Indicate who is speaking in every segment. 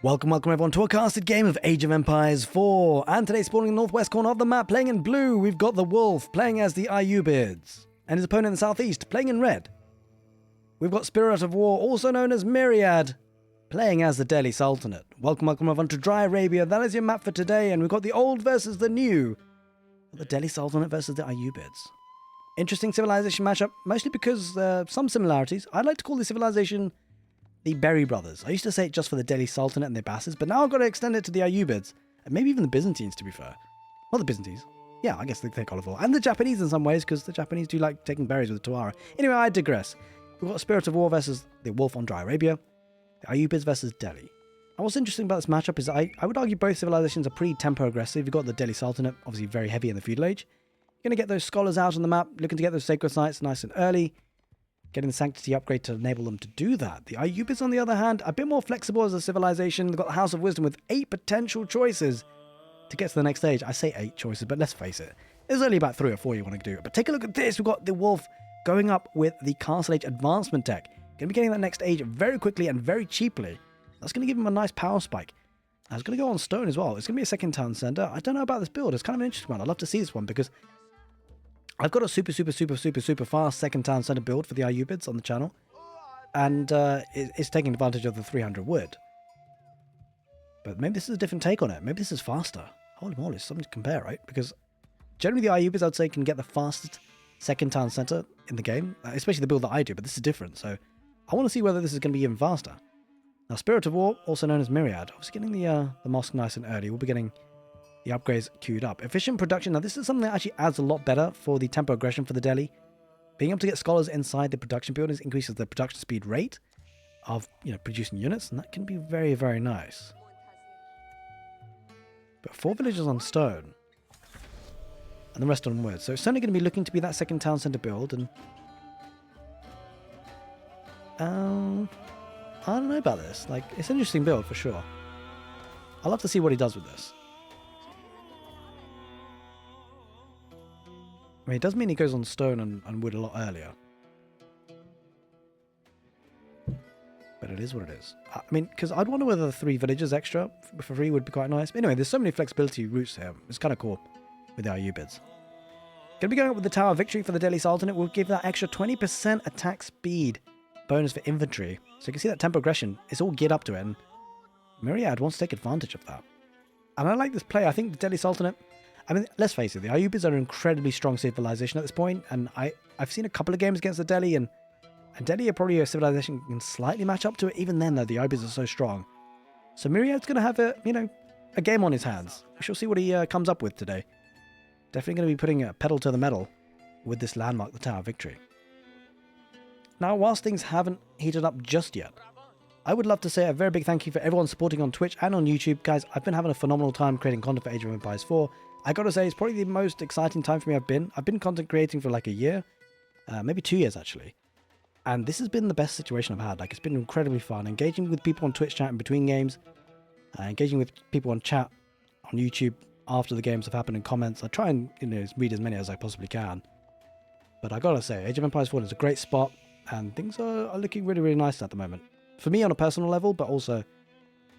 Speaker 1: Welcome everyone to a casted game of Age of Empires 4, and today spawning in the northwest corner of the map, playing in blue, we've got the Wolf, playing as the ayyubids, and his opponent in the southeast, playing in red. We've got Spirit of War, also known as Myriad, playing as the Delhi Sultanate. Welcome everyone to Dry Arabia, that is your map for today, and we've got the old versus the new, the Delhi Sultanate versus the ayyubids. Interesting civilization matchup, mostly because some similarities. I'd like to call this civilization the Berry brothers. I used to say it just for the Delhi Sultanate and the Abbasids, but now I've got to extend it to the Ayyubids, and maybe even the Byzantines, to be fair. Not the Byzantines. Yeah, I guess they take olive oil. And the Japanese in some ways, because the Japanese do like taking berries with the Tawara. Anyway, I digress. We've got Spirit of War versus the Wolf on Dry Arabia, the Ayyubids versus Delhi. And what's interesting about this matchup is I would argue both civilizations are pretty tempo aggressive. You've got the Delhi Sultanate, obviously very heavy in the feudal age. You're going to get those scholars out on the map, looking to get those sacred sites nice and early, getting the sanctity upgrade to enable them to do that. The Ayyubids, on the other hand, a bit more flexible as a civilization. They've got the House of Wisdom with 8 potential choices to get to the next stage. I say 8 choices, but let's face it, there's only about 3 or 4 you want to do. But take a look at this. We've got the Wolf going up with the Castle Age advancement tech. Going to be getting that next age very quickly and very cheaply. That's going to give him a nice power spike. Now, it's going to go on stone as well. It's going to be a second town center. I don't know about this build. It's kind of an interesting one. I'd love to see this one because I've got a super fast second town center build for the Ayyubids on the channel, and it's taking advantage of the 300 wood. But maybe this is a different take on it. Maybe this is faster. Holy moly, something to compare, right? Because generally the Ayyubids, I'd say, can get the fastest second town center in the game, especially the build that I do, but this is different, so I want to see whether this is going to be even faster. Now, Spirit of War, also known as Myriad, obviously getting the mosque nice and early. We'll be getting the upgrades queued up. Efficient production. Now, this is something that actually adds a lot better for the tempo aggression for the Delhi. Being able to get scholars inside the production buildings increases the production speed rate of, producing units, and that can be very, very nice. But 4 villages on stone, and the rest on wood. So it's certainly going to be looking to be that second town center build, and I don't know about this. Like, it's an interesting build for sure. I'll love to see what he does with this. I mean, it does mean he goes on stone and wood a lot earlier. But it is what it is. I mean, because I'd wonder whether the 3 villages extra for free would be quite nice. But anyway, there's so many flexibility routes here. It's kind of cool with the Ayyubids. Going to be going up with the Tower of Victory for the Delhi Sultanate. We'll give that extra 20% attack speed bonus for infantry. So you can see that tempo aggression. It's all geared up to it. And Myriad wants to take advantage of that. And I like this play. I think the Delhi Sultanate, I mean, let's face it, the Ayyubids are an incredibly strong civilization at this point, and I've seen a couple of games against the Delhi, and Delhi are probably a civilization that can slightly match up to it. Even then, though, the Ayyubids are so strong. So Myriad's going to have a game on his hands. We shall see what he comes up with today. Definitely going to be putting a pedal to the metal with this landmark, the Tower of Victory. Now, whilst things haven't heated up just yet, I would love to say a very big thank you for everyone supporting on Twitch and on YouTube. Guys, I've been having a phenomenal time creating content for Age of Empires 4. I gotta say, it's probably the most exciting time for me I've been content creating for like a year, maybe 2 years actually. And this has been the best situation I've had. Like, it's been incredibly fun. Engaging with people on Twitch chat in between games, engaging with people on chat on YouTube after the games have happened in comments. I try and read as many as I possibly can. But I gotta say, Age of Empires 4 is a great spot, and things are looking really, really nice at the moment. For me on a personal level, but also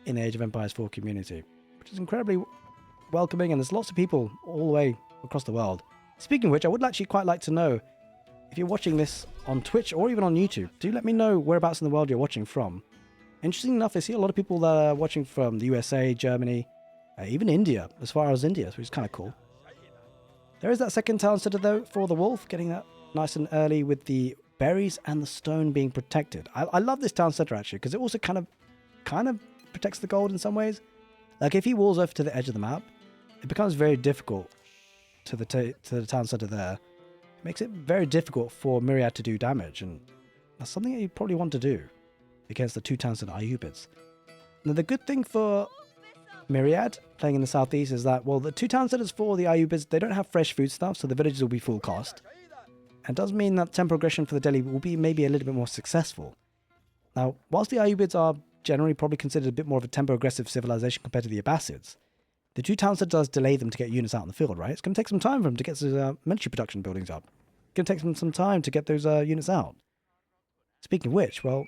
Speaker 1: in the Age of Empires 4 community, which is incredibly welcoming, and there's lots of people all the way across the world. Speaking of which, I would actually quite like to know if you're watching this on Twitch or even on YouTube. Do let me know whereabouts in the world you're watching from. Interesting enough, I see a lot of people that are watching from the USA, Germany, even India, as far as India, which is kind of cool. There is that second town center though for the Wolf, getting that nice and early with the berries and the stone being protected. I love this town center actually, because it also kind of protects the gold in some ways. Like, if he walls over to the edge of the map, it becomes very difficult to the town center there. It makes it very difficult for Myriad to do damage, and that's something that you probably want to do against the 2 town center Ayyubids. Now, the good thing for Myriad playing in the southeast is that, well, the 2 town centers for the Ayyubids, they don't have fresh food stuff, so the villages will be full cost. And it does mean that tempo aggression for the Delhi will be maybe a little bit more successful. Now, whilst the Ayyubids are generally probably considered a bit more of a tempo aggressive civilization compared to the Abbasids, the 2 towns that does delay them to get units out in the field, right? It's going to take some time for them to get those military production buildings up. It's going to take them some time to get those units out. Speaking of which, well,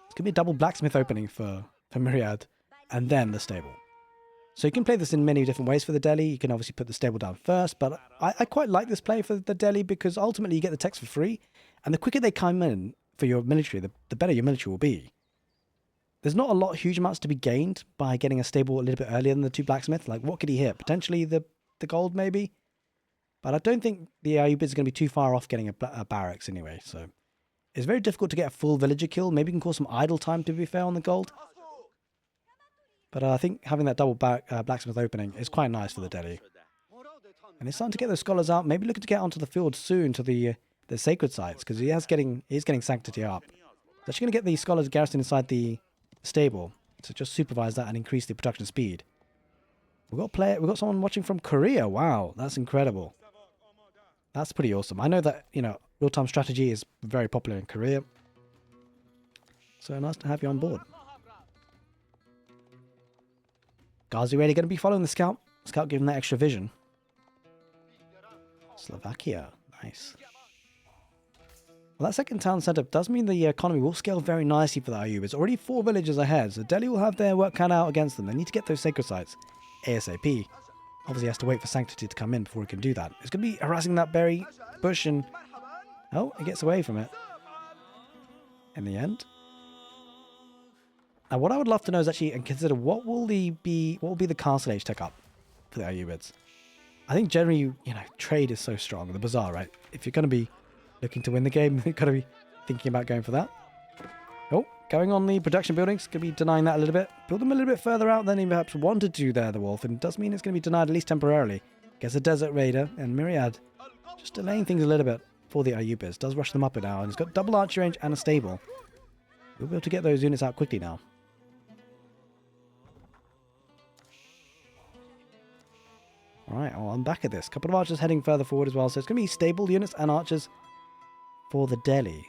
Speaker 1: it's going to be a double blacksmith opening for for myriad, and then the stable. So you can play this in many different ways for the Delhi. You can obviously put the stable down first, but I quite like this play for the Delhi because ultimately you get the techs for free, and the quicker they come in for your military, the better your military will be. There's not a lot, huge amounts to be gained by getting a stable a little bit earlier than the 2 blacksmiths. Like, what could he hit? Potentially the gold, maybe? But I don't think the ayyubids is going to be too far off getting a barracks anyway, so... It's very difficult to get a full villager kill. Maybe you can cause some idle time, to be fair, on the gold. But I think having that double blacksmith opening is quite nice for the Delhi. And he's starting to get those scholars out. Maybe looking to get onto the field soon to the sacred sites, because he's getting sanctity up. He's actually going to get the scholars garrisoned inside the stable to just supervise that and increase the production speed. We've got someone watching from Korea. Wow, that's incredible. That's pretty awesome. I know that, you know, real-time strategy is very popular in Korea. So nice to have you on board. Ghazi ready going to be following the scout. Scout giving that extra vision. Slovakia. Nice. Well, that second town setup does mean the economy will scale very nicely for the Ayyub. It's already 4 villages ahead, so Delhi will have their work cut out against them. They need to get those sacred sites ASAP. Obviously, he has to wait for sanctity to come in before he can do that. It's going to be harassing that berry bush and... Oh, he gets away from it. In the end. Now, what I would love to know is actually, and consider, what will be the castle age tech up for the ayyubids? I think generally, you know, trade is so strong. The bazaar, right? If you're going to be looking to win the game, you've got to be thinking about going for that. Oh, going on the production buildings. Going to be denying that a little bit. Build them a little bit further out than he perhaps wanted to there, the wolf. And it does mean it's going to be denied at least temporarily. Gets a desert raider and myriad. Just delaying things a little bit for the ayyubids. Does rush them up now. And he's got double archery range and a stable. We'll be able to get those units out quickly now. Alright, well, I'm back at this. Couple of archers heading further forward as well. So it's going to be stable units and archers for the Delhi.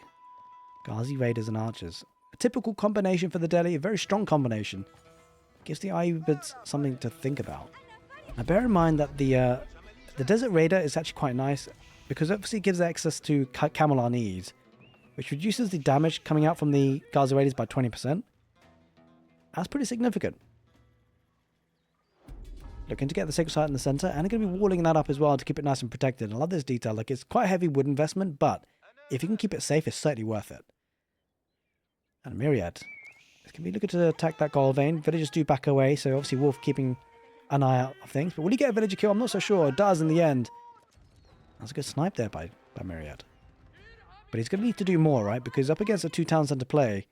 Speaker 1: Ghazi raiders and archers. A typical combination for the Delhi. A very strong combination. Gives the ayyubids something to think about. Now bear in mind that the desert raider is actually quite nice. Because obviously it gives access to camel arnees. Which reduces the damage coming out from the Ghazi raiders by 20%. That's pretty significant. Looking to get the sacred site in the center, and they're going to be walling that up as well to keep it nice and protected. I love this detail. Like, it's quite a heavy wood investment, but if you can keep it safe, it's certainly worth it. And a myriad. It's going to be looking to attack that gold vein. Villagers do back away, so obviously Wolf keeping an eye out of things. But will he get a villager kill? I'm not so sure. It does in the end. That's a good snipe there by myriad. But he's going to need to do more, right? Because up against a 2 town center play.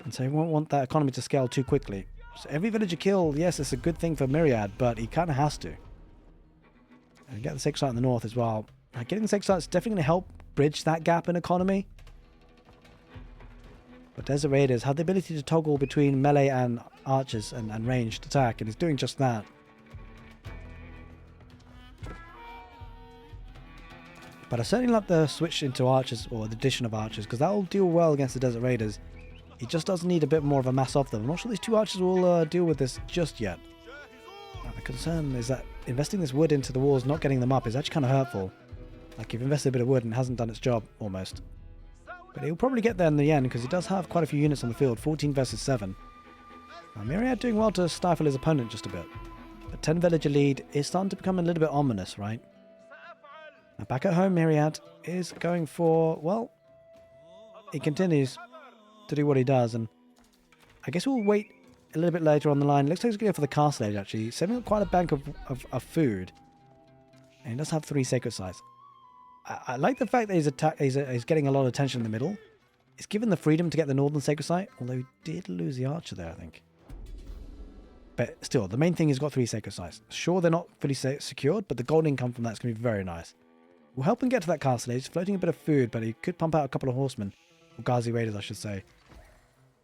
Speaker 1: And so he won't want that economy to scale too quickly. So every villager kill, yes, it's a good thing for myriad, but he kind of has to. And get the sacred site in the north as well. Now, getting the sacred site is definitely going to help bridge that gap in economy. But Desert Raiders have the ability to toggle between melee and archers and ranged attack, and he's doing just that. But I certainly like the switch into archers, or the addition of archers, because that will deal well against the Desert Raiders. He just does need a bit more of a mass of them. I'm not sure these 2 archers will deal with this just yet. Now, the concern is that investing this wood into the walls, not getting them up, is actually kind of hurtful. Like, you've invested a bit of wood and it hasn't done its job, almost. But he'll probably get there in the end, because he does have quite a few units on the field, 14 versus 7. Now, myriad doing well to stifle his opponent just a bit. But 10 villager lead is starting to become a little bit ominous, right? Now, back at home, myriad is going for, well, he continues to do what he does, and I guess we'll wait a little bit later on the line. Looks like he's going to go for the castle age, actually. Saving up quite a bank of food. And he does have 3 sacred sites. I like the fact that he's getting a lot of attention in the middle. He's given the freedom to get the northern sacred site, although he did lose the archer there, I think. But still, the main thing is he's got 3 sacred sites. Sure, they're not fully secured, but the gold income from that's going to be very nice. We'll help him get to that castle age. He's floating a bit of food, but he could pump out a couple of horsemen. Or Ghazi raiders, I should say.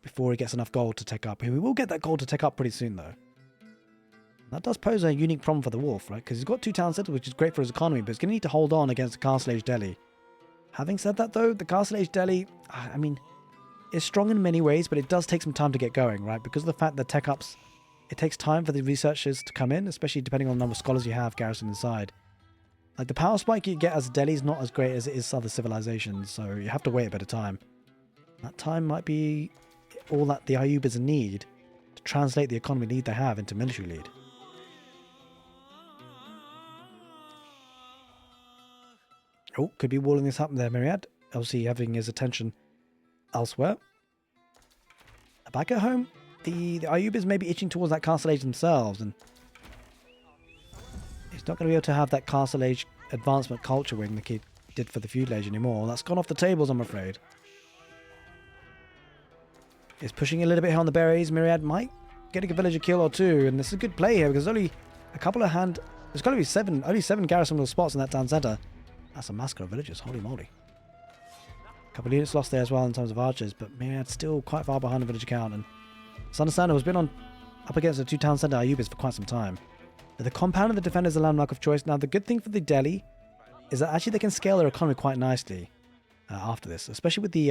Speaker 1: Before he gets enough gold to take up. We will get that gold to take up pretty soon, though. That does pose a unique problem for the wolf, right? Because he's got 2 town centers, which is great for his economy, but he's going to need to hold on against the Castle Age Delhi. Having said that, though, the Castle Age Delhi, I mean, is strong in many ways, but it does take some time to get going, right? Because of the fact that tech ups, it takes time for the researchers to come in, especially depending on the number of scholars you have garrisoned inside. Like, the power spike you get as Delhi is not as great as it is other civilizations, so you have to wait a bit of time. That time might be all that the ayyubids need to translate the economy lead they have into military lead. Oh, could be walling this up there, Myriad. Obviously having his attention elsewhere. Back at home, the ayyubids may be itching towards that castle age themselves, and he's not going to be able to have that castle age advancement culture wing the kid did for the feudal age anymore. That's gone off the tables, I'm afraid. He's pushing a little bit here on the berries. Myriad might get a villager kill or two, and this is a good play here because there's only a couple of there's got to be only seven garrisonable spots in that town centre. That's a massacre of villagers, holy moly. A couple of units lost there as well in terms of archers, but Myriad's still quite far behind the villager count, and it's understandable. Has been up against the two town centre ayyubids for quite some time. But the compound of the defender is the landmark of choice. Now, the good thing for the Delhi is that actually they can scale their economy quite nicely after this, especially with the,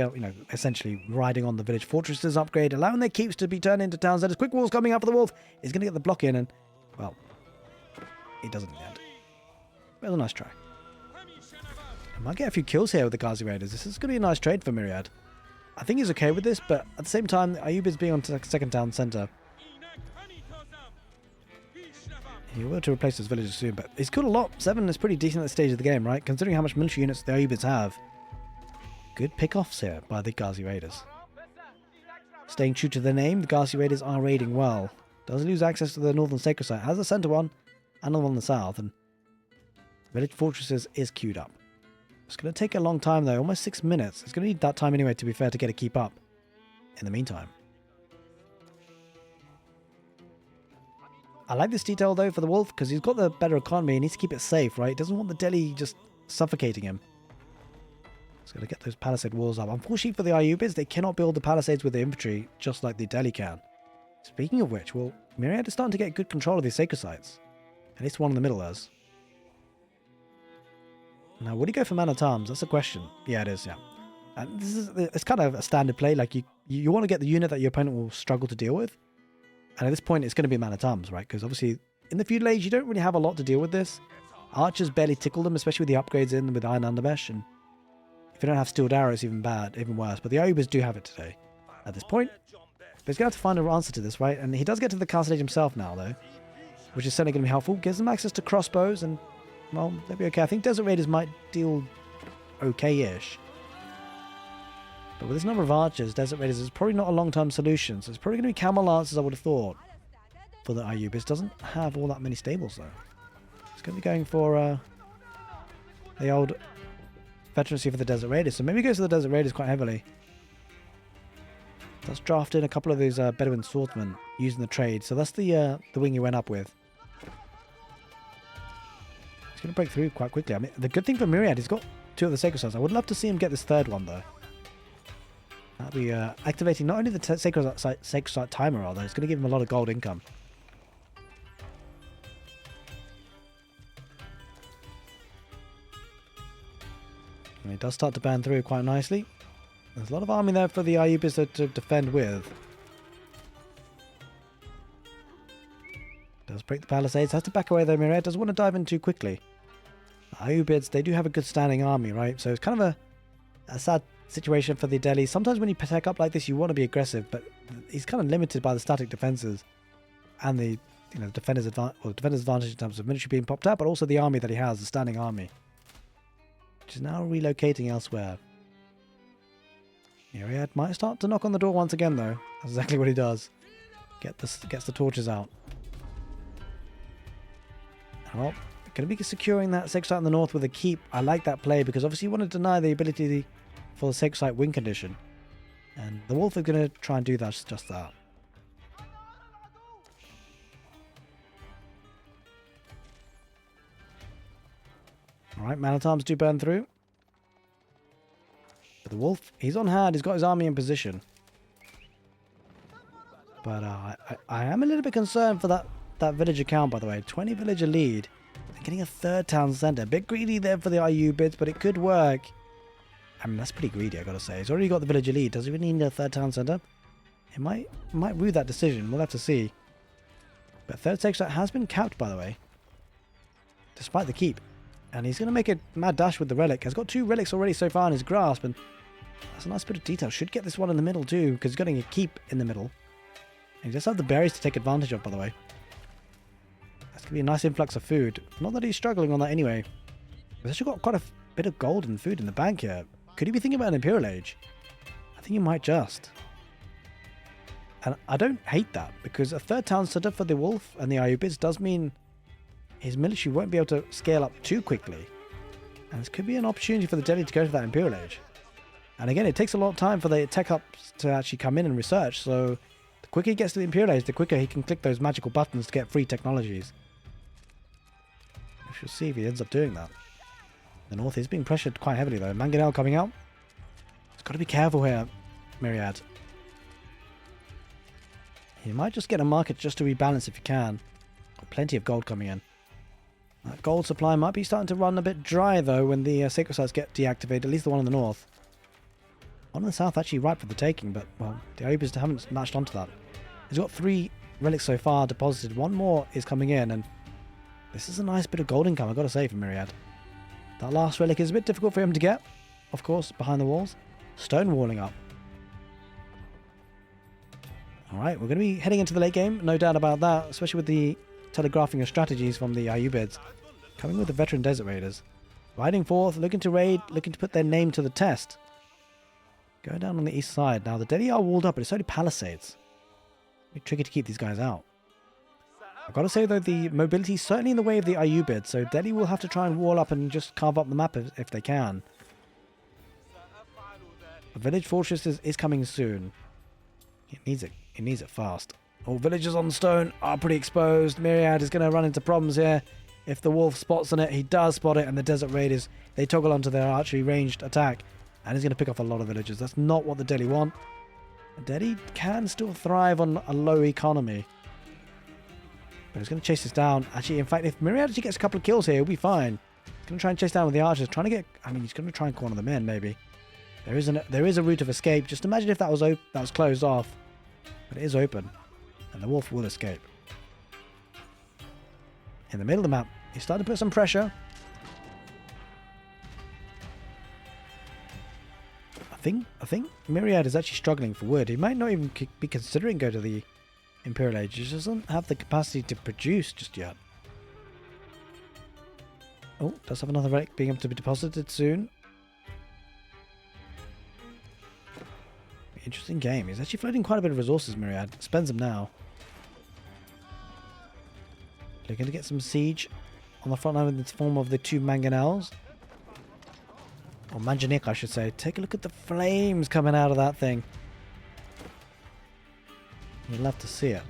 Speaker 1: essentially riding on the village fortresses upgrade, allowing their keeps to be turned into town centres. Quick walls coming up for the wolf. He's going to get the block in, and, well, he doesn't in the end. But it was a nice try. I might get a few kills here with the Ghazi Raiders. This is going to be a nice trade for Myriad. I think he's okay with this, but at the same time, ayyubids being on second town centre, he will to replace his villagers soon, but he's killed a lot. 7 is pretty decent at this stage of the game, right? Considering how much military units the ayyubids have. Good pick-offs here by the Ghazi Raiders. Staying true to their name, the Ghazi Raiders are raiding well. Does lose access to the northern sacred site. Has the centre one and the one in the south, and village fortresses is queued up. It's going to take a long time though, almost 6 minutes. It's going to need that time anyway, to be fair, to get a keep up in the meantime. I like this detail though for the wolf because he's got the better economy. He needs to keep it safe, right? He doesn't want the Delhi just suffocating him. He's got to get those palisade walls up. Unfortunately for the ayyubids, they cannot build the palisades with the infantry just like the Delhi can. Speaking of which, well, Myriad is starting to get good control of these sacred sites. At least one in the middle does. Now, would he go for man at arms? That's a question. Yeah, it is, yeah. And it's kind of a standard play. Like, you want to get the unit that your opponent will struggle to deal with. And at this point, it's going to be man at arms, right? Because obviously, in the feudal age, you don't really have a lot to deal with this. Archers barely tickle them, especially with the upgrades in with iron undermesh. And if you don't have steeled arrows, even bad, even worse. But the ayyubids do have it today at this point. But he's going to have to find an answer to this, right? And he does get to the castle age himself now, though, which is certainly going to be helpful. Gives them access to crossbows, and, well, they'll be okay. I think Desert Raiders might deal okay-ish. But with this number of archers, Desert Raiders is probably not a long-term solution. So it's probably going to be Camel Lancers, I would have thought, for the ayyubids. Doesn't have all that many stables, though. It's going to be going for the old veterancy for the Desert Raiders. So maybe he goes to the Desert Raiders quite heavily. Does draft in a couple of these Bedouin swordsmen using the trade. So that's the wing he went up with. He's going to break through quite quickly. I mean, the good thing for Myriad, he's got 2 of the sacred sites. I would love to see him get this 3rd one, though. That'll be activating not only the sacred site timer, although it's going to give him a lot of gold income. And it does start to burn through quite nicely. There's a lot of army there for the ayyubids to defend with. Does break the palisades. Has to back away though, Myriad. Doesn't want to dive in too quickly. The ayyubids, they do have a good standing army, right? So it's kind of a sad situation for the Delhi. Sometimes when you attack up like this, you want to be aggressive, but he's kind of limited by the static defenses and the defender's advantage in terms of military being popped out, but also the army that he has, the standing army, which is now relocating elsewhere. Myriad might start to knock on the door once again, though. That's exactly what he does. Gets the torches out. Well, going to be securing that sacred site in the north with a keep. I like that play because obviously you want to deny the ability for the sacred site win condition. And the wolf is going to try and do that, just that. Alright, man-at-arms do burn through. But the wolf, he's on hand. He's got his army in position. But I am a little bit concerned for that villager count, by the way. 20 villager lead. And getting a 3rd town centre. A bit greedy there for the ayyubids, but it could work. I mean, that's pretty greedy, I gotta say. He's already got the villager lead. Does he really need a 3rd town centre? It might rue that decision. We'll have to see. But 3rd sacred site has been capped, by the way. Despite the keep. And he's going to make a mad dash with the relic. He's got 2 relics already so far in his grasp. And That's a nice bit of detail. Should get this one in the middle too, because he's getting a keep in the middle. And he does have the berries to take advantage of, by the way. That's going to be a nice influx of food. Not that he's struggling on that anyway. He's actually got quite a bit of gold and food in the bank here. Could he be thinking about an Imperial Age? I think he might just. And I don't hate that, because a third town set up for the wolf and the ayyubids does mean his military won't be able to scale up too quickly. And this could be an opportunity for the Delhi to go to that Imperial Age. And again, it takes a lot of time for the tech ups to actually come in and research, so the quicker he gets to the Imperial Age, the quicker he can click those magical buttons to get free technologies. We shall see if he ends up doing that. The north is being pressured quite heavily though. Mangonel coming out. He's got to be careful here, Myriad. He might just get a market just to rebalance if he can. Got plenty of gold coming in. That gold supply might be starting to run a bit dry though when the sacred sites get deactivated, at least the one in the north. One in the south actually ripe for the taking, but well, the ayyubids haven't latched onto that. He's got 3 relics so far deposited. One more is coming in, and this is a nice bit of gold income, I've got to say, for Myriad. That last relic is a bit difficult for him to get, of course, behind the walls. Stone walling up. Alright, we're going to be heading into the late game, no doubt about that, especially with the telegraphing of strategies from the ayyubids. Coming with the veteran desert raiders. Riding forth, looking to raid, looking to put their name to the test. Go down on the east side. Now, the Delhi are walled up, but it's only palisades. It's tricky to keep these guys out. I've got to say, though, the mobility is certainly in the way of the ayyubids, so Delhi will have to try and wall up and just carve up the map if they can. A village fortress is coming soon. It needs it. It needs it fast. All villagers on stone are pretty exposed. Myriad is going to run into problems here. If the wolf spots on it, he does spot it, and the desert raiders, they toggle onto their archery ranged attack. And he's going to pick off a lot of villagers. That's not what the Delhi want. The Delhi can still thrive on a low economy. But he's going to chase this down. Actually, in fact, if Myriad actually gets a couple of kills here, he'll be fine. He's going to try and chase down with the archers. Trying to get... I mean, he's going to try and corner them in, maybe. There is a route of escape. Just imagine if that was closed off. But it is open. And the wolf will escape. In the middle of the map, he's starting to put some pressure. I think Myriad is actually struggling for wood. He might not even be considering going to the Imperial Age. He just doesn't have the capacity to produce just yet. Oh, does have another relic being able to be deposited soon. Interesting game. He's actually floating quite a bit of resources, Myriad. Spends them now. Looking to get some siege on the front line in the form of the 2 mangonels. Or manjanik, I should say. Take a look at the flames coming out of that thing. You'd love to see it.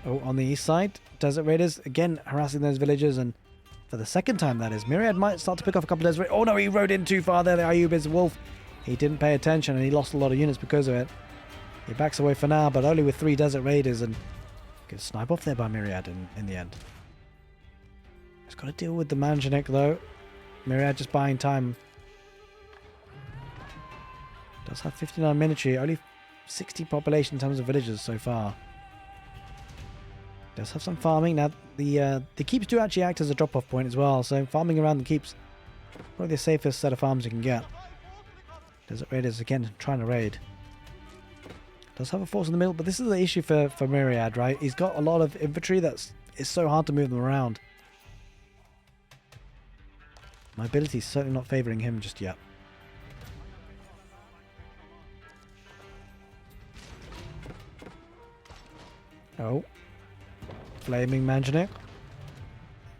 Speaker 1: Oh, on the east side, desert raiders again harassing those villagers, and for the second time that is, Myriad might start to pick off a couple of desert raiders. Oh no, he rode in too far there. The ayyubids wolf. He didn't pay attention and he lost a lot of units because of it. He backs away for now, but only with 3 desert raiders, and gets sniped off there by Myriad in the end. He's got to deal with the manjanik though. Myriad just buying time. Does have 59 military, only 60 population in terms of villagers so far. Does have some farming. Now the keeps do actually act as a drop-off point as well, so farming around the keeps probably the safest set of farms you can get. Desert raiders again trying to raid. Does have a force in the middle, but this is the issue for Myriad, right? He's got a lot of infantry it's so hard to move them around. Mobility is certainly not favouring him just yet. Oh. Flaming manjanik.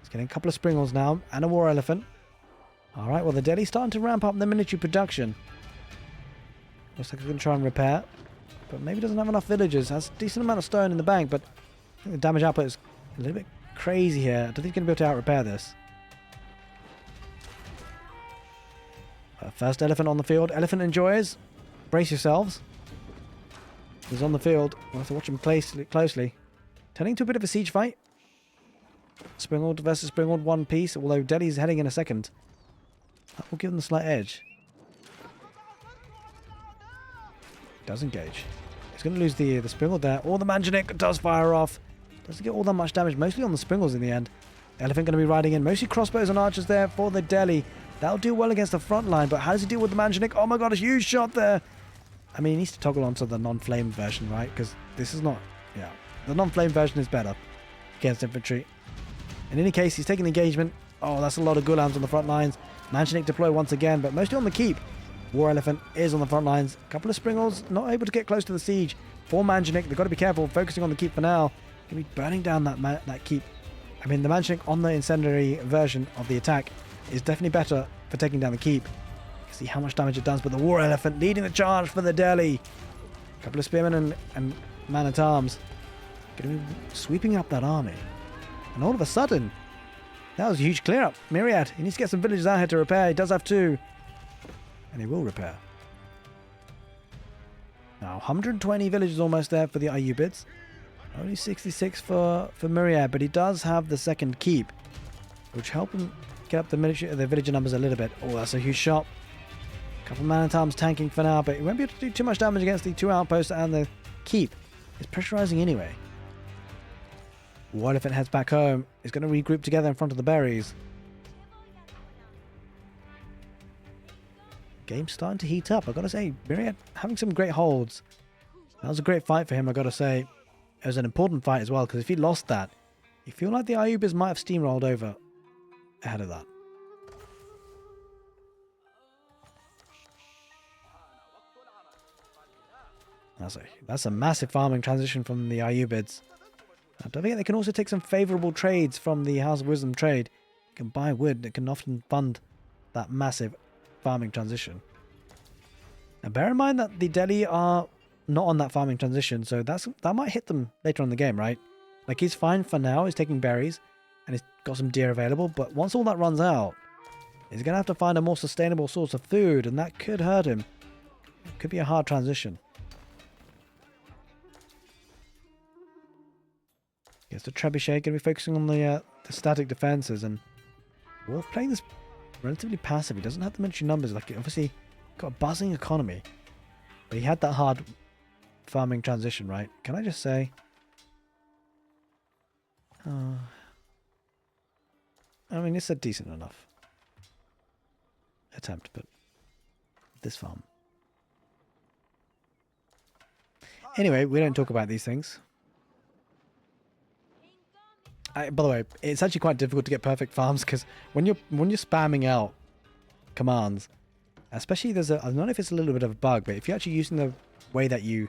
Speaker 1: He's getting a couple of springles now, and a war elephant. Alright, well the Delhi's starting to ramp up the military production. Looks like he's going to try and repair. But maybe doesn't have enough villagers. Has a decent amount of stone in the bank, but I think the damage output is a little bit crazy here. I don't think he's going to be able to out-repair this. First elephant on the field. Elephant enjoys. Brace yourselves. He's on the field. We'll have to watch him closely. Turning into a bit of a siege fight. Springald versus Springald, one piece, although Delhi's heading in a second. That will give them the slight edge. Does engage. He's going to lose the Springald there. Or the manjanik does fire off. Doesn't get all that much damage, mostly on the Springals in the end. Elephant going to be riding in. Mostly crossbows and archers there for the Delhi. That'll do well against the front line, but how does he deal with the Manjanik? Oh my god, a huge shot there. I mean, he needs to toggle onto the non-flame version, right? Because this is not... Yeah, the non-flame version is better against infantry. In any case, he's taking the engagement. Oh, that's a lot of Gulams on the front lines. Manjanik deploy once again, but mostly on the keep. War Elephant is on the front lines. A couple of Springles not able to get close to the siege. For Manjanik, they've got to be careful, focusing on the keep for now. Going to be burning down that keep. I mean, the Manjanik on the incendiary version of the attack is definitely better for taking down the keep. You can see how much damage it does, but the War Elephant leading the charge for the Delhi. A couple of spearmen and man-at-arms going to be sweeping up that army. And all of a sudden, that was a huge clear-up. Myriad, he needs to get some villagers out here to repair. He does have 2. And he will repair. Now, 120 villagers almost there for the ayyubids. Only 66 for Myriad, but he does have the second keep, which help him get up the villager numbers a little bit. Oh, that's a huge shot. A couple of man-at-arms tanking for now, but he won't be able to do too much damage against the 2 outposts, and the keep is pressurizing anyway. War Elephant heads back home. He's going to regroup together in front of the berries. Game's starting to heat up. I've got to say, Myriad having some great holds. That was a great fight for him, I've got to say. It was an important fight as well, because if he lost that, you feel like the ayyubids might have steamrolled over ahead of that. That's a massive farming transition from the ayyubids. Now, don't forget, they can also take some favorable trades from the House of Wisdom trade. You can buy wood that can often fund that massive farming transition. Now, bear in mind that the Delhi are not on that farming transition, so that might hit them later on in the game, right? Like, he's fine for now. He's taking berries, and he's got some deer available, but once all that runs out, he's going to have to find a more sustainable source of food, and that could hurt him. It could be a hard transition. Yes, the Trebuchet going to be focusing on the static defenses, and Wolf playing this relatively passive. He doesn't have the military numbers. Like, obviously got a buzzing economy, but he had that hard farming transition, right? Can I just say, I mean, it's a decent enough attempt, but this farm. Anyway, we don't talk about these things. By the way, it's actually quite difficult to get perfect farms, because when you're spamming out commands, especially I don't know if it's a little bit of a bug, but if you're actually using the way that you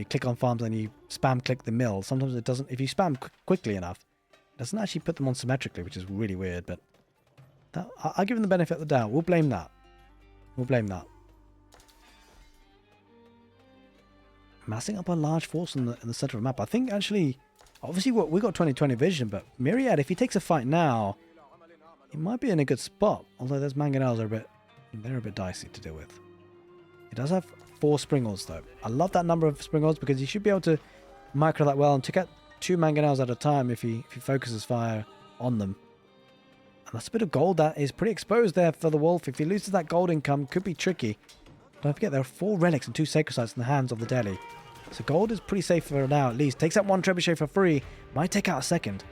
Speaker 1: click on farms and you spam click the mill, sometimes it doesn't. If you spam quickly enough, it doesn't actually put them on symmetrically, which is really weird. But I'll give them the benefit of the doubt. We'll blame that. We'll blame that. Massing up a large force in the center of the map. I think actually. Obviously, we got 20/20 vision, but Myriad, if he takes a fight now, he might be in a good spot. Although those mangonels are a bit dicey to deal with. He does have 4 springles though. I love that number of springles, because he should be able to micro that well and take out 2 mangonels at a time if he focuses fire on them. And that's a bit of gold that is pretty exposed there for the wolf. If he loses that gold income, could be tricky. Don't forget, there are 4 relics and 2 sacred sites in the hands of the Delhi. So gold is pretty safe for now, at least. Takes out 1 trebuchet for free. Might take out a second.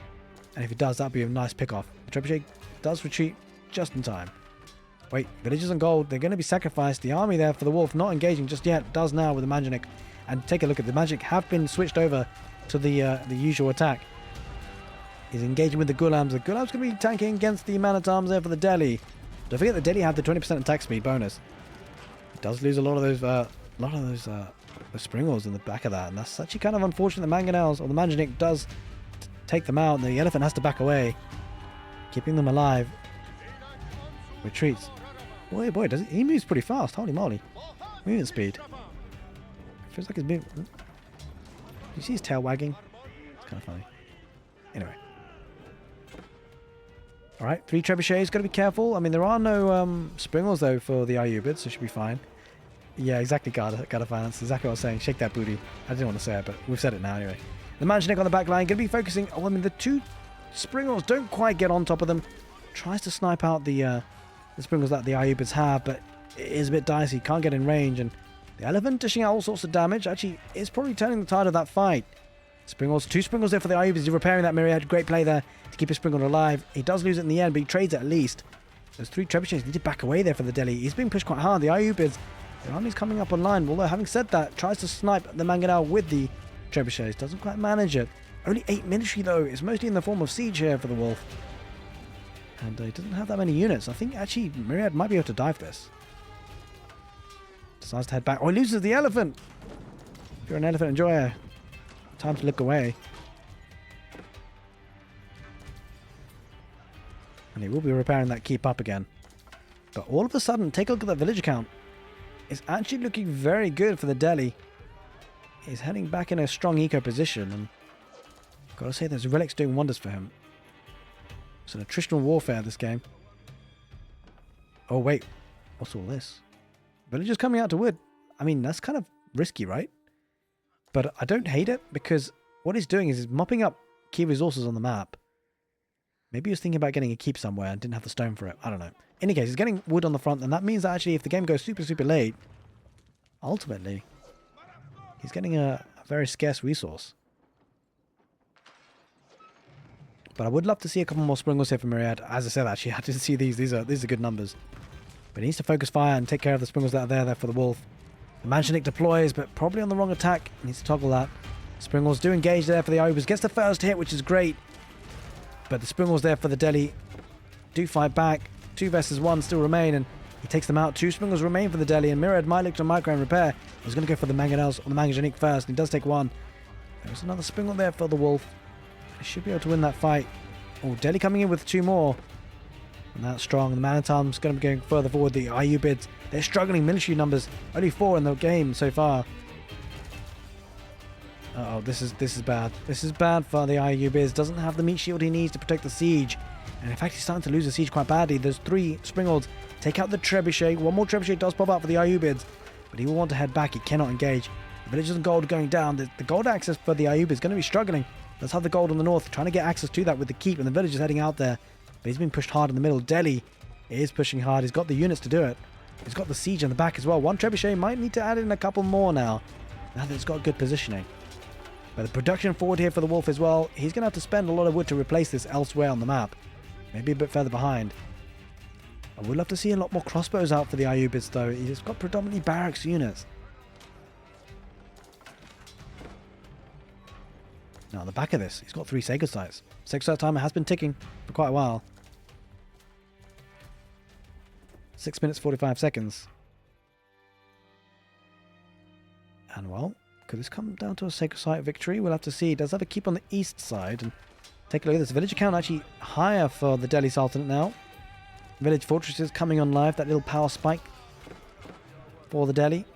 Speaker 1: And if he does, that'd be a nice pick-off. The trebuchet does retreat just in time. Wait, villagers and gold, they're going to be sacrificed. The army there for the wolf, not engaging just yet. Does now with the Manjanik. And take a look at the Manjanik have been switched over to the usual attack. He's engaging with the Gulams. The Gulams going to be tanking against the man-at-arms there for the Delhi. Don't forget the Delhi have the 20% attack speed bonus. He does lose a lot of those springles in the back of that, and that's actually kind of unfortunate. The mangonels, or the Manjanik, does take them out, and the elephant has to back away, keeping them alive. Retreats. Boy, he moves pretty fast. Holy moly. Movement speed. Feels like he's moving. You see his tail wagging? It's kind of funny. Anyway. Alright, 3 trebuchets. Got to be careful. I mean, there are no springles, though, for the ayyubids, so should be fine. Yeah, exactly, Garda Finance. Exactly what I was saying. Shake that booty. I didn't want to say it, but we've said it now anyway. The Manjanik on the back line. Going to be focusing. Oh, I mean, the 2 springles don't quite get on top of them. Tries to snipe out the springles that the ayyubids have, but it is a bit dicey. Can't get in range, and the elephant dishing out all sorts of damage. Actually, it's probably turning the tide of that fight. Springles, 2 Springles there for the ayyubids. He's repairing that myriad. Great play there to keep his Springle alive. He does lose it in the end, but he trades it at least. Those 3 trebuchets need to back away there for the Delhi. He's being pushed quite hard. The ayyubids, their army's coming up online. Although, having said that, tries to snipe the Mangonel with the trebuchets. Doesn't quite manage it. Only 8 military, though. It's mostly in the form of siege here for the Wolf. And he doesn't have that many units. I think, actually, Myriad might be able to dive this. Decides to head back. Oh, he loses the elephant! If you're an elephant enjoyer, time to look away. And he will be repairing that keep up again. But all of a sudden, take a look at that villager count. It's actually looking very good for the Delhi. He's heading back in a strong eco position. And I've got to say, those relics doing wonders for him. It's an attritional warfare, this game. Oh, wait. What's all this? Villagers coming out to wood. I mean, that's kind of risky, right? But I don't hate it, because what he's doing is he's mopping up key resources on the map. Maybe he was thinking about getting a keep somewhere and didn't have the stone for it. I don't know. In any case, he's getting wood on the front, and that means that actually if the game goes super, super late, ultimately, he's getting a very scarce resource. But I would love to see a couple more Springles here for Myriad. As I said, actually, I didn't see these. These are good numbers. But he needs to focus fire and take care of the Springles that are there for the Wolf. The Mansionik deploys, but probably on the wrong attack. He needs to toggle that. Springles do engage there for the ayyubids. Gets the first hit, which is great. But the Springles there for the Delhi do fight back. 2 versus 1 still remain, and he takes them out. 2 Springles remain for the Delhi, and Myriad might look to micro and repair. He's going to go for the Mangonels or the Mangajanik first, and he does take 1. There's another Springle there for the Wolf. He should be able to win that fight. Oh, Delhi coming in with 2 more. And that's strong. The Man-at-Arms going to be going further forward. The ayyubids, they're struggling military numbers. Only 4 in the game so far. Uh oh, this is bad. This is bad for the ayyubids. Doesn't have the meat shield he needs to protect the siege. And in fact, he's starting to lose the siege quite badly. There's 3 Springles. Take out the trebuchet. 1 more trebuchet does pop up for the ayyubids. But he will want to head back. He cannot engage. The villagers and gold going down. The gold access for the ayyubids is going to be struggling. Let's have the gold on the north. Trying to get access to that with the keep. And the villagers heading out there. But he's been pushed hard in the middle. Delhi is pushing hard. He's got the units to do it. He's got the siege in the back as well. 1 trebuchet might need to add in a couple more now. Now that it's got good positioning. But the production forward here for the Wolf as well. He's going to have to spend a lot of wood to replace this elsewhere on the map. Maybe a bit further behind. I would love to see a lot more crossbows out for the ayyubids though. He's got predominantly barracks units. Now on the back of this, he's got 3 Sacred Sites. Sacred Site timer has been ticking for quite a while. 6 minutes 45 seconds. And well, could this come down to a Sacred Site victory? We'll have to see. He does have a keep on the east side. And take a look at this. Villager count actually higher for the Delhi Sultanate now. Village fortresses coming on live. That little power spike for the Delhi.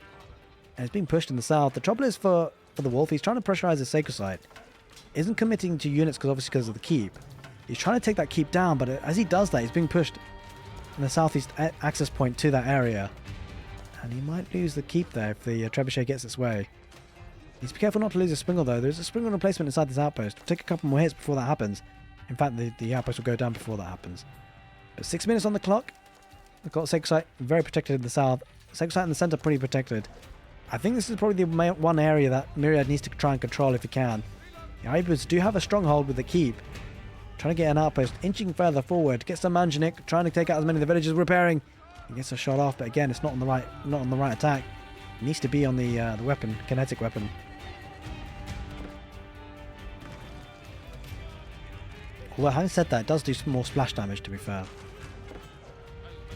Speaker 1: And it's being pushed in the south. The trouble is for the Wolf, he's trying to pressurize the Sacred Site. Isn't committing to units because of the keep. He's trying to take that keep down, but as he does that, he's being pushed in the southeast access point to that area. And he might lose the keep there if the trebuchet gets its way. Needs to be careful not to lose a Springle though. There's a Springle replacement inside this outpost. It'll take a couple more hits before that happens. In fact, the outpost will go down before that happens. But 6 minutes on the clock. We've got Sacred Site very protected in the south. Sacred Site in the center pretty protected. I think this is probably the one area that Myriad needs to try and control if he can. The ayyubids do have a stronghold with the keep. Trying to get an outpost, inching further forward. Gets the Manjanik, trying to take out as many of the villagers, repairing. He gets a shot off, but again, it's not on the right attack. It needs to be on the weapon, kinetic weapon. Although having said that, it does do some more splash damage, to be fair.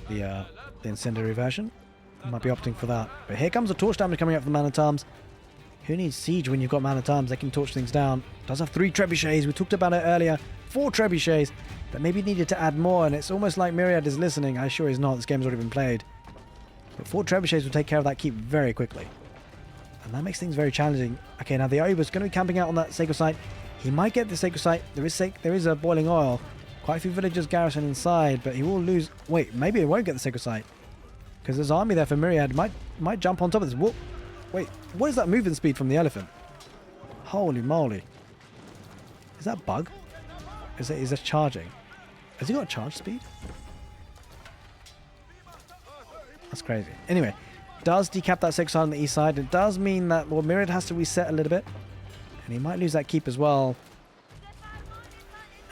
Speaker 1: The incendiary version. I might be opting for that. But here comes the torch damage coming out from the Man-at-Arms. Who needs siege when you've got Man-at-Arms? They can torch things down. Does have 3 trebuchets. We talked about it earlier. 4 trebuchets. But maybe needed to add more. And it's almost like Myriad is listening. I sure is not. This game's already been played. But 4 trebuchets will take care of that keep very quickly. And that makes things very challenging. Okay, now the Ayyubid's going to be camping out on that Sacred Site. He might get the Sacred Site. There is a boiling oil. Quite a few villagers garrison inside. But he will lose... Wait, maybe he won't get the Sacred Site. Because there's army there for Myriad. Might jump on top of this. Whoa. Wait, what is that movement speed from the elephant? Holy moly. Is that bug? Is that charging? Has he got a charge speed? That's crazy. Anyway, does decap that 6 on the east side. It does mean that, well, Myriad has to reset a little bit. And And he might lose that keep as well.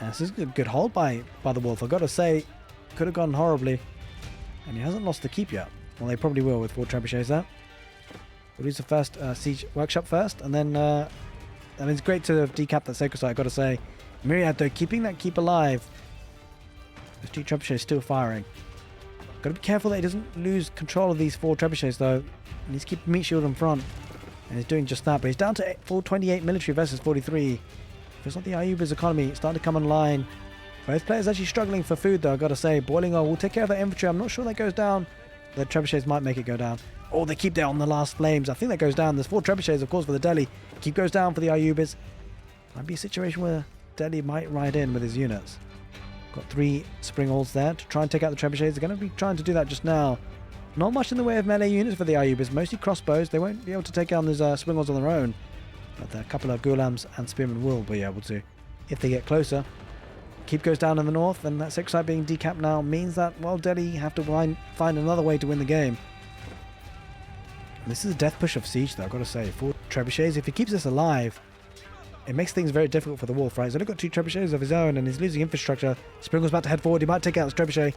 Speaker 1: And this is a good hold by the wolf. I've got to say, could have gone horribly. And he hasn't lost the keep yet. Well, they probably will with 4 trebuchets there. We'll use the first siege workshop first. And then, I mean, it's great to decap that sacred site, I've got to say. Myriad, though, keeping that keep alive. Those 2 trebuchets still firing. Got to be careful that he doesn't lose control of these 4 trebuchets, though. And he's keeping meat shield in front. And he's doing just that. But he's down to 428 military versus 43. It's not the ayyubids economy starting to come online. Both players actually struggling for food, though, I've got to say. Boiling oil will take care of that infantry. I'm not sure that goes down. The trebuchets might make it go down. Oh, they keep there on the last flames. I think that goes down. There's 4 trebuchets, of course, for the Delhi. Keep goes down for the ayyubids. Might be a situation where Delhi might ride in with his units. Got 3 spring alls there to try and take out the trebuchets. They're going to be trying to do that just now. Not much in the way of melee units for the ayyubids. Mostly crossbows. They won't be able to take down those spring alls on their own. But a couple of gulams and spearmen will be able to if they get closer. Keep goes down in the north, and that sacred site being decapped now means that, well, Delhi have to find another way to win the game. This is a death push of siege, though, I've got to say. 4 trebuchets. If he keeps this alive, it makes things very difficult for the wolf, right? He's only got 2 trebuchets of his own, and he's losing infrastructure. Springle's about to head forward. He might take out his trebuchet.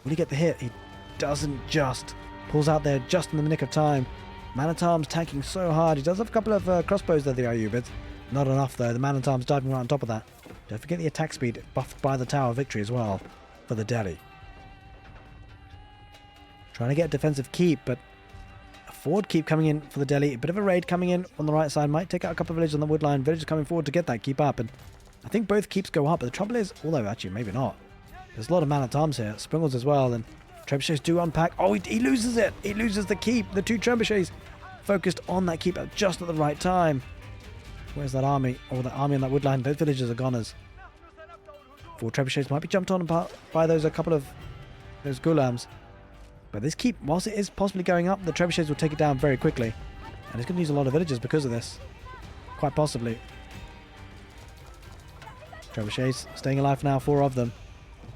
Speaker 1: Will he get the hit? He doesn't just. Pulls out there just in the nick of time. Man-at-Arms tanking so hard. He does have a couple of crossbows there, the ayyubids. Not enough, though. The Man-at-Arms diving right on top of that. Don't forget the attack speed buffed by the Tower of Victory as well for the Delhi. Trying to get a defensive keep, but a forward keep coming in for the Delhi. A bit of a raid coming in on the right side. Might take out a couple of villages on the wood line. Villagers coming forward to get that keep up. And I think both keeps go up. But the trouble is, although actually maybe not. There's a lot of Man-at-Arms here. Springles as well. And trebuchets do unpack. Oh, he loses it. He loses the keep. The 2 trebuchets focused on that keep just at the right time. Where's that army? Oh, that army on that wood line. Both villages are goners. 4 trebuchets might be jumped on by those a couple of those gulams. But this keep, whilst it is possibly going up, the trebuchets will take it down very quickly. And it's going to use a lot of villagers because of this. Quite possibly. Trebuchets staying alive now, 4 of them.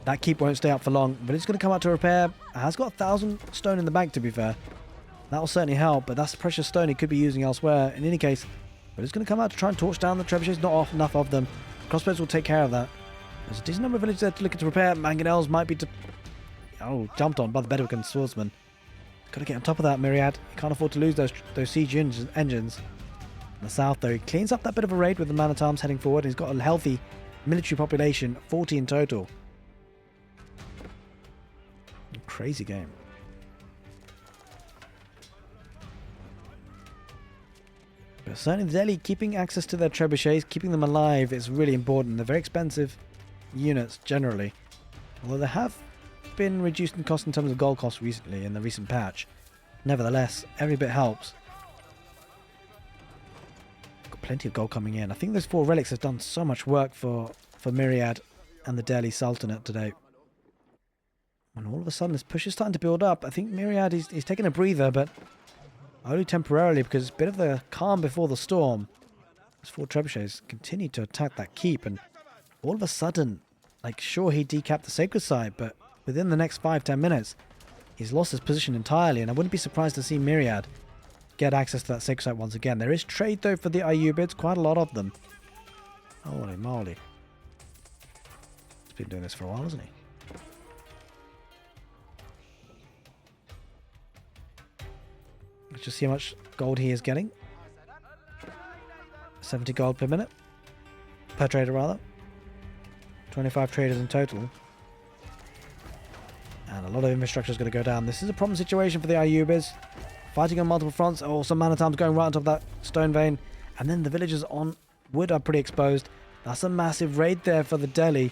Speaker 1: That keep won't stay up for long. But it's going to come out to repair. It has got 1,000 stone in the bank, to be fair. That will certainly help, but that's precious stone he could be using elsewhere. In any case, but it's going to come out to try and torch down the trebuchets. Not enough of them. Crossbows will take care of that. There's a decent number of villages there to look to repair. Mangonels might be jumped on by the Bedouin swordsman. Got to get on top of that, Myriad. He can't afford to lose those siege engines. In the south, though, he cleans up that bit of a raid with the Man-at-Arms heading forward. He's got a healthy military population, 40 in total. Crazy game. But certainly the Delhi keeping access to their trebuchets, keeping them alive is really important. They're very expensive units generally. Although they have been reduced in cost in terms of gold cost recently in the recent patch. Nevertheless, every bit helps. Got plenty of gold coming in. I think those 4 relics have done so much work for Myriad and the Delhi Sultanate today. And all of a sudden this push is starting to build up. I think Myriad is taking a breather, but only temporarily, because it's a bit of the calm before the storm. Those 4 trebuchets continue to attack that keep, and all of a sudden, like, sure, he decapped the sacred site, but within the next 5-10 minutes, he's lost his position entirely, and I wouldn't be surprised to see Myriad get access to that sacred site once again. There is trade, though, for the ayyubids, quite a lot of them. Holy moly. He's been doing this for a while, hasn't he? Let's just see how much gold he is getting. 70 gold per minute. Per trader, rather. 25 traders in total. And a lot of infrastructure is going to go down. This is a problem situation for the ayyubids. Fighting on multiple fronts. Oh, some Man-at-Arms going right on top of that stone vein. And then the villagers on wood are pretty exposed. That's a massive raid there for the Delhi.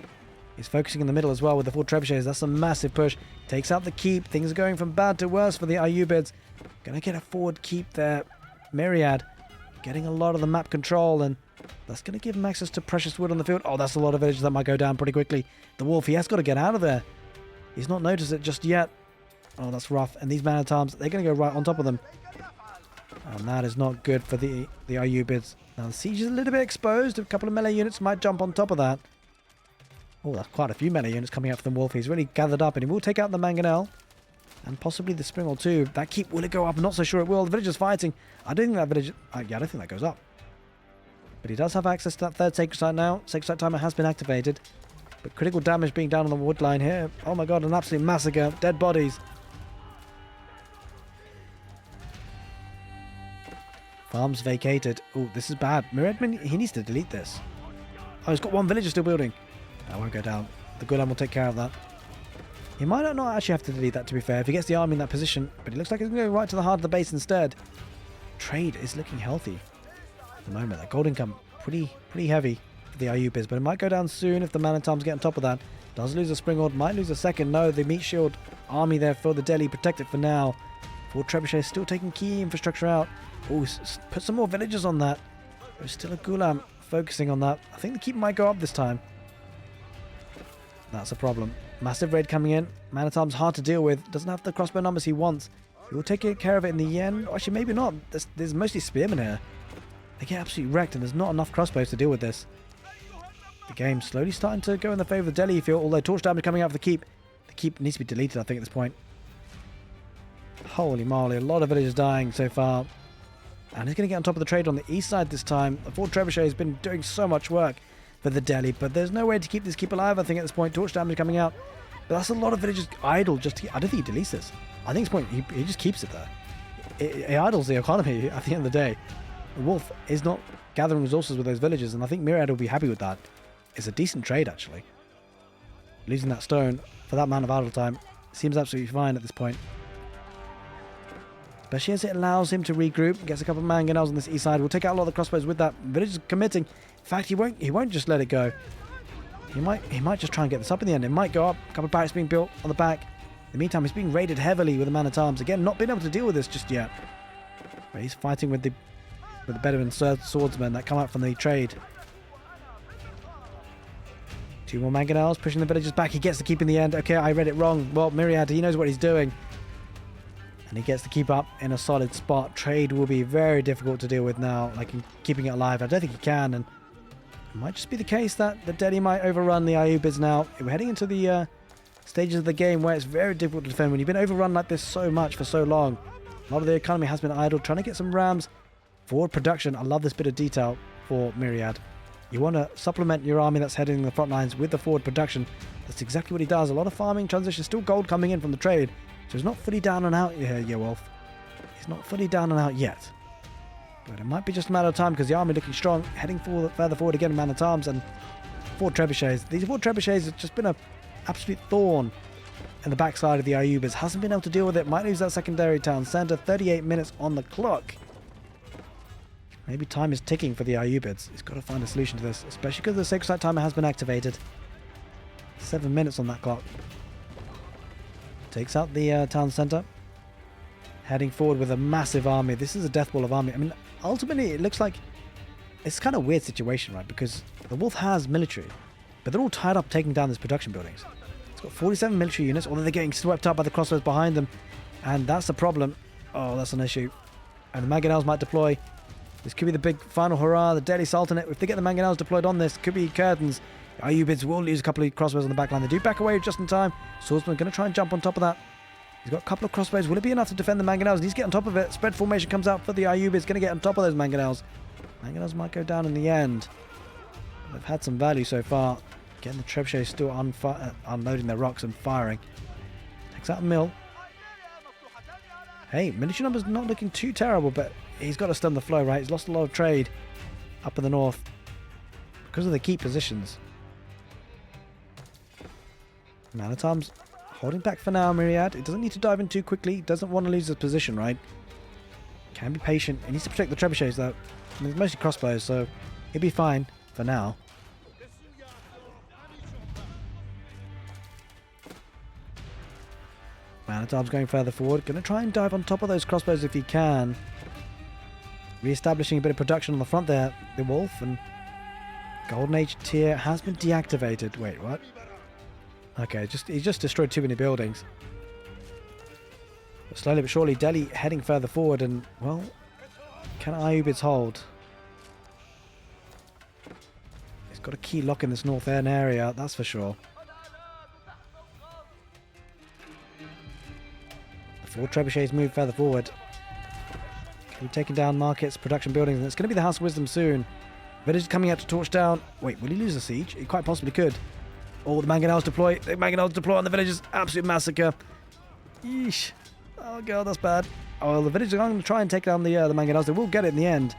Speaker 1: He's focusing in the middle as well with the 4 trebuchets. That's a massive push. Takes out the keep. Things are going from bad to worse for the ayyubids. Gonna get a forward keep there. Myriad getting a lot of the map control, and that's gonna give him access to precious wood on the field. Oh, that's a lot of villages that might go down pretty quickly. The wolf, he has got to get out of there. He's not noticed it just yet. Oh, that's rough. And these Man-at-Arms, they're gonna go right on top of them. And that is not good for the ayyubids. Now the siege is a little bit exposed. A couple of melee units might jump on top of that. Oh, that's quite a few melee units coming out from the wolf. He's really gathered up, and he will take out the mangonel. And possibly the spring or 2. That keep, will it go up? I'm not so sure it will. The villager's fighting. I don't think that village... yeah, I don't think that goes up. But he does have access to that third sacred site now. Sacred site timer has been activated. But critical damage being done on the wood line here. Oh my god, an absolute massacre. Dead bodies. Farms vacated. Oh, this is bad. Myriad, he needs to delete this. Oh, he's got one villager still building. That won't go down. The Gulam will take care of that. He might not actually have to delete that, to be fair, if he gets the army in that position. But it looks like he's going to go right to the heart of the base instead. Trade is looking healthy at the moment. That gold income pretty heavy for the ayyubids, but it might go down soon if the man-at-arms get on top of that. Does lose a spring ord, might lose a second. No, the meat shield army there for the Delhi protected for now. Fort Trebuchet is still taking key infrastructure out. Oh, put some more villagers on that. There's still a Gulam focusing on that. I think the keep might go up this time. That's a problem. Massive raid coming in. Man-at-arms hard to deal with. Doesn't have the crossbow numbers he wants. He will take care of it in the end. Or actually, maybe not. There's mostly spearmen here. They get absolutely wrecked, and there's not enough crossbows to deal with this. The game's slowly starting to go in the favour of the Delhi, you feel, although torch damage coming out of the keep. The keep needs to be deleted, I think, at this point. Holy moly, a lot of villagers dying so far. And he's going to get on top of the trade on the east side this time. The Fort Trebuchet has been doing so much work for the Delhi, but there's no way to keep this keep alive, I think, at this point. Torch damage coming out. But that's a lot of villagers idle just to... I don't think he deletes this. I think at this point, he just keeps it there. It idles the economy at the end of the day. The Wolf is not gathering resources with those villagers, and I think Myriad will be happy with that. It's a decent trade, actually. Losing that stone for that amount of idle time seems absolutely fine at this point. Especially as it allows him to regroup. Gets a couple of mangonels on this east side. We'll take out a lot of the crossbows with that. Villagers committing. In fact, he won't just let it go. He might just try and get this up in the end. It might go up. A couple of barracks being built on the back. In the meantime, he's being raided heavily with the man-at-arms. Again, not being able to deal with this just yet. But he's fighting with the Bedouin swordsmen that come out from the trade. 2 more mangonels pushing the villagers back. He gets the keep in the end. Okay, I read it wrong. Well, Myriad, he knows what he's doing. And he gets to keep up in a solid spot. Trade will be very difficult to deal with now, like in keeping it alive. I don't think he can, and it might just be the case that the Delhi might overrun the ayyubids now. We're heading into the stages of the game where it's very difficult to defend when you've been overrun like this so much for so long. A lot of the economy has been idle, trying to get some rams. Forward production. I love this bit of detail for Myriad. You want to supplement your army that's heading in the front lines with the forward production. That's exactly what he does. A lot of farming transition, still gold coming in from the trade. So he's not fully down and out here, Wolf. He's not fully down and out yet. But it might be just a matter of time because the army looking strong, heading further forward again, man-at-arms and Fort Trebuchets. These Fort Trebuchets have just been an absolute thorn in the backside of the ayyubids. Hasn't been able to deal with it. Might lose that secondary town centre. 38 minutes on the clock. Maybe time is ticking for the ayyubids. He's got to find a solution to this, especially because the sacred site timer has been activated. 7 minutes on that clock. Takes out the town centre. Heading forward with a massive army. This is a death ball of army. I mean, ultimately, it looks like it's kind of a weird situation, right? Because the Wolf has military, but they're all tied up taking down these production buildings. It's got 47 military units, although they're getting swept up by the crossbows behind them. And that's the problem. Oh, that's an issue. And the mangonels might deploy. This could be the big final hurrah. The Delhi Sultanate, if they get the mangonels deployed on this, could be curtains. The ayyubids will lose a couple of crossbows on the back line. They do back away just in time. Swordsman going to try and jump on top of that. He's got a couple of crossbows. Will it be enough to defend the mangonels? Needs to get on top of it. Spread formation comes out for the ayyubids. Going to get on top of those mangonels. Mangonels might go down in the end. They've had some value so far. Getting the trebuchets still unloading their rocks and firing. Takes out a mill. Hey, military numbers not looking too terrible, but he's got to stem the flow, right? He's lost a lot of trade up in the north because of the key positions. Man-at-arms holding back for now, Myriad. It doesn't need to dive in too quickly. He doesn't want to lose his position, right? Can be patient. He needs to protect the trebuchets, though. I mean, it's mostly crossbows, so he'll be fine for now. Man-at-arms going further forward. Going to try and dive on top of those crossbows if he can. Re-establishing a bit of production on the front there. The Wolf and Golden Age tier has been deactivated. Wait, what? Okay, he just destroyed too many buildings. But slowly but surely, Delhi heading further forward, and well, can ayyubids hold? He's got a key lock in this north end area, that's for sure. The Fort Trebuchets move further forward. Can be taking down markets, production buildings, and it's going to be the House of Wisdom soon. Village coming out to torch down. Wait, will he lose the siege? He quite possibly could. Oh, the mangonels deploy. The mangonels deploy on the villagers. Absolute massacre. Yeesh. Oh, God, that's bad. Oh, well, the villagers are going to try and take down the mangonels. They will get it in the end.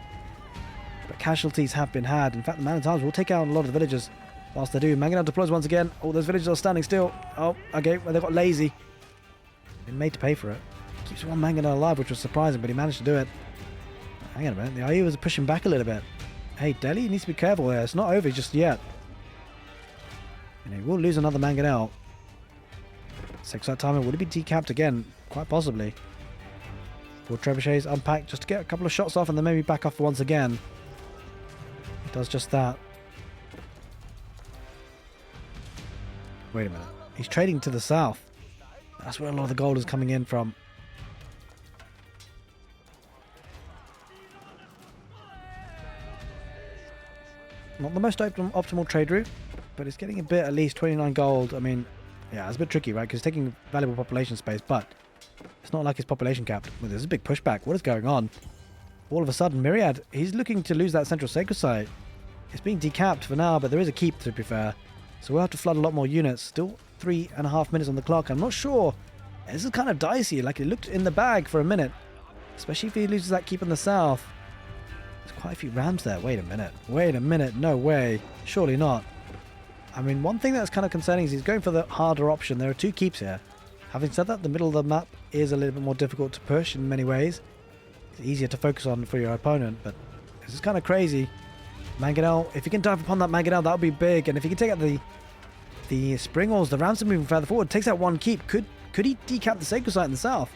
Speaker 1: But casualties have been had. In fact, the man-at-arms will take out a lot of the villagers. Whilst they do, mangonel deploys once again. Oh, those villagers are standing still. Oh, okay, well, they got lazy. Been made to pay for it. Keeps one mangonel alive, which was surprising, but he managed to do it. Hang on a minute. The ayyubids are pushing back a little bit. Hey, Delhi, you need to be careful there. It's not over just yet. And he will lose another mangonel. 6-hour timer. Would it be decapped again? Quite possibly. 4 trebuchets unpacked just to get a couple of shots off and then maybe back off once again. He does just that. Wait a minute. He's trading to the south. That's where a lot of the gold is coming in from. Not the most optimal trade route, but it's getting a bit, at least 29 gold. I mean, yeah, it's a bit tricky, right? Because it's taking valuable population space, but it's not like it's population capped. Well, there's a big pushback. What is going on? All of a sudden, Myriad, he's looking to lose that central sacred site. It's being decapped for now, but there is a keep, to be fair. So we'll have to flood a lot more units. Still 3.5 minutes on the clock. I'm not sure. This is kind of dicey. Like, it looked in the bag for a minute. Especially if he loses that keep in the south. There's quite a few rams there. Wait a minute. Wait a minute. No way. Surely not. I mean, one thing that's kind of concerning is he's going for the harder option. There are 2 keeps here. Having said that, the middle of the map is a little bit more difficult to push in many ways. It's easier to focus on for your opponent, but this is kind of crazy. Mangonel, if you can dive upon that mangonel, that would be big. And if you can take out the spring ores, the rams are moving further forward. Takes out 1 keep. Could he decap the sacred site in the south?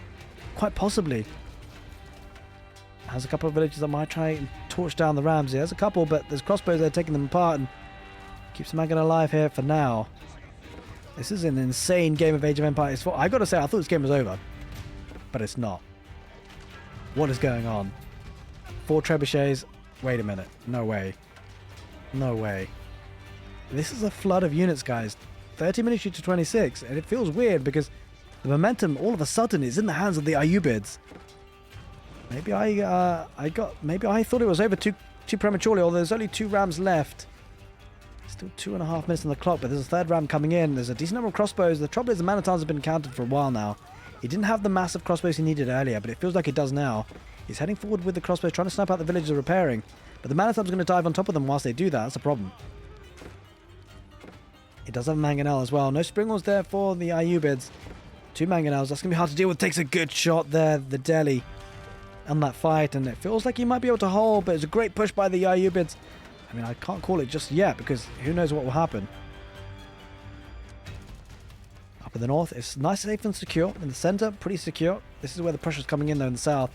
Speaker 1: Quite possibly. Has a couple of villages that might try and torch down the rams. There's a couple, but there's crossbows there taking them apart and keeps the mangonel alive here for now. This is an insane game of Age of Empires 4. I gotta say, I thought this game was over, but it's not. What is going on? 4 trebuchets. Wait a minute. No way. No way. This is a flood of units, guys. 30 military to 26, and it feels weird because the momentum all of a sudden is in the hands of the ayyubids. Maybe I thought it was over too prematurely, although there's only 2 rams left. Still 2.5 minutes on the clock, but there's a 3rd ram coming in. There's a decent number of crossbows. The trouble is the man-at-arms have been counted for a while now. He didn't have the massive crossbows he needed earlier, but it feels like he does now. He's heading forward with the crossbows, trying to snipe out the villagers repairing. But the man-at-arms are going to dive on top of them whilst they do that. That's a problem. He does have a mangonel as well. No springles there for the ayyubids. 2 mangonels. That's going to be hard to deal with. Takes a good shot there, the Delhi, on that fight. And it feels like he might be able to hold, but it's a great push by the ayyubids. I mean, I can't call it just yet because who knows what will happen. Up in the north, it's nice, safe and secure. In the center, pretty secure. This is where the pressure's coming in though in the south.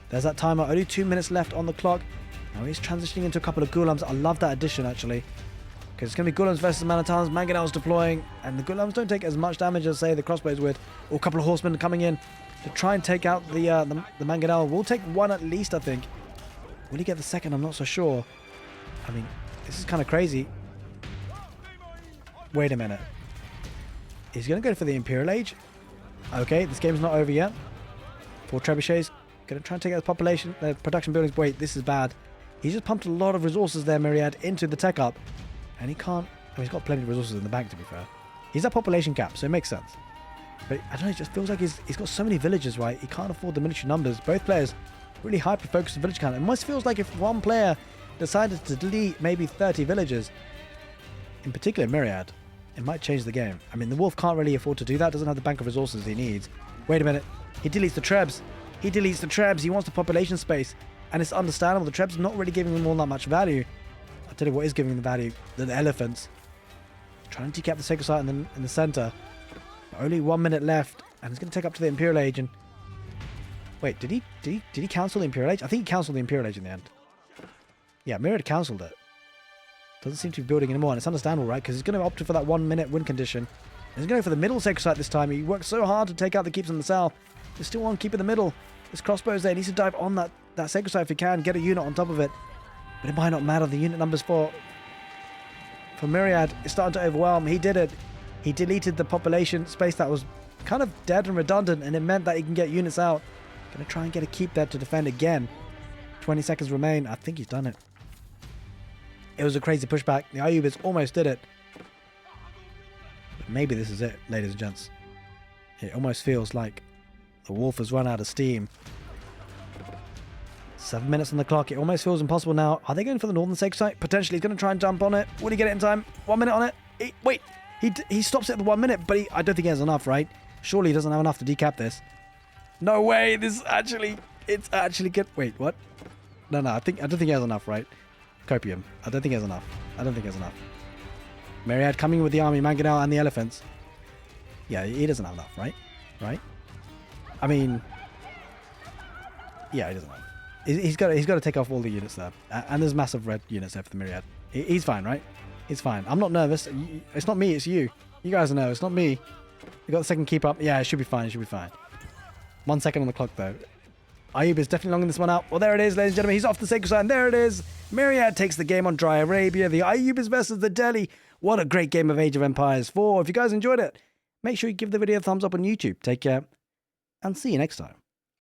Speaker 1: There's that timer. Only 2 minutes left on the clock. Now he's transitioning into a couple of ghulams. I love that addition actually. Because it's going to be ghulams versus man-at-arms. Mangonels deploying. And the ghulams don't take as much damage as, say, the crossbows would. Or a couple of horsemen coming in to try and take out the mangonel. We'll take 1 at least, I think. Will he get the 2nd? I'm not so sure. I mean, this is kind of crazy. Wait a minute. He's going to go for the Imperial Age. Okay, this game's not over yet. 4 trebuchets. Going to try and take out the population, the production buildings. Wait, this is bad. He's just pumped a lot of resources there, Myriad, into the tech up. And he can't... I mean, he's got plenty of resources in the bank, to be fair. He's at population cap, so it makes sense. But, I don't know, it just feels like he's got so many villages, right? He can't afford the military numbers. Both players really hyper-focused on village count. It almost feels like if one player decided to delete maybe 30 villages, in particular Myriad, it might change the game. I mean, the Wolf can't really afford to do that. Doesn't have the bank of resources he needs. Wait a minute. He deletes the Trebs. He deletes the Trebs. He wants the population space. And it's understandable. The Trebs are not really giving him all that much value. I'll tell you what is giving him the value. The elephants. Trying to decap the sacred site in the center. Only 1 minute left. And he's going to take up to the Imperial Age. And wait, did he cancel the Imperial Age? I think he cancelled the Imperial Age in the end. Yeah, Myriad cancelled it. Doesn't seem to be building anymore. And it's understandable, right? Because he's going to opt for that 1 minute win condition. And he's going to go for the middle sacred site this time. He worked so hard to take out the keeps in the south. There's still one keep in the middle. There's crossbows there. He needs to dive on that sacred site if he can. Get a unit on top of it. But it might not matter. The unit numbers for Myriad is starting to overwhelm. He did it. He deleted the population space that was kind of dead and redundant. And it meant that he can get units out. Going to try and get a keep there to defend again. 20 seconds remain. I think he's done it. It was a crazy pushback. The ayyubids almost did it. But maybe this is it, ladies and gents. It almost feels like the wolf has run out of steam. 7 minutes on the clock. It almost feels impossible now. Are they going for the northern sacred site? Potentially. He's going to try and jump on it. Will he get it in time? 1 minute on it. Wait. He stops it at the 1 minute, but I don't think he has enough, right? Surely he doesn't have enough to decap this. No way. It's actually good. Wait, what? No. I don't think he has enough, right? Copium. I don't think he has enough. Myriad coming with the army, Mangonel and the elephants. Yeah, he doesn't have enough, right? Right? I mean, yeah, he doesn't have. He's got to take off all the units there, and there's massive red units there for the Myriad. He's fine, right? He's fine. I'm not nervous. It's not me. It's you. You guys know it's not me. You got the second keep up. Yeah, it should be fine. 1 second on the clock though. Ayyub is definitely longing this one out. Well, there it is, ladies and gentlemen. He's off the sacred side. There it is. Myriad takes the game on dry Arabia. The Ayyubids versus the Delhi. What a great game of Age of Empires 4. If you guys enjoyed it, make sure you give the video a thumbs up on YouTube. Take care, and see you next time.